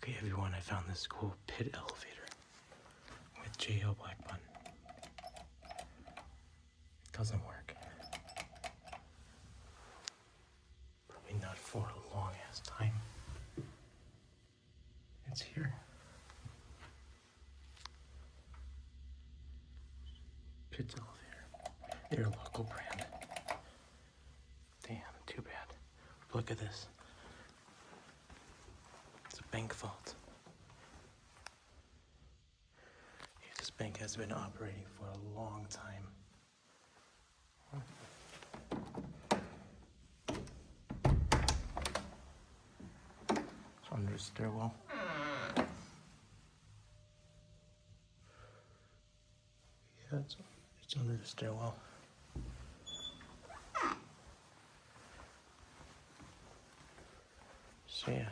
Okay, everyone, I found this cool PITT elevator with JL Black Button. It doesn't work. Probably not for a long ass time. It's here. PITT elevator. They're a local brand. Damn, too bad. Look at this. It's a bank vault. Yeah, this bank has been operating for a long time. It's under the stairwell. Yeah, it's under the stairwell. So yeah.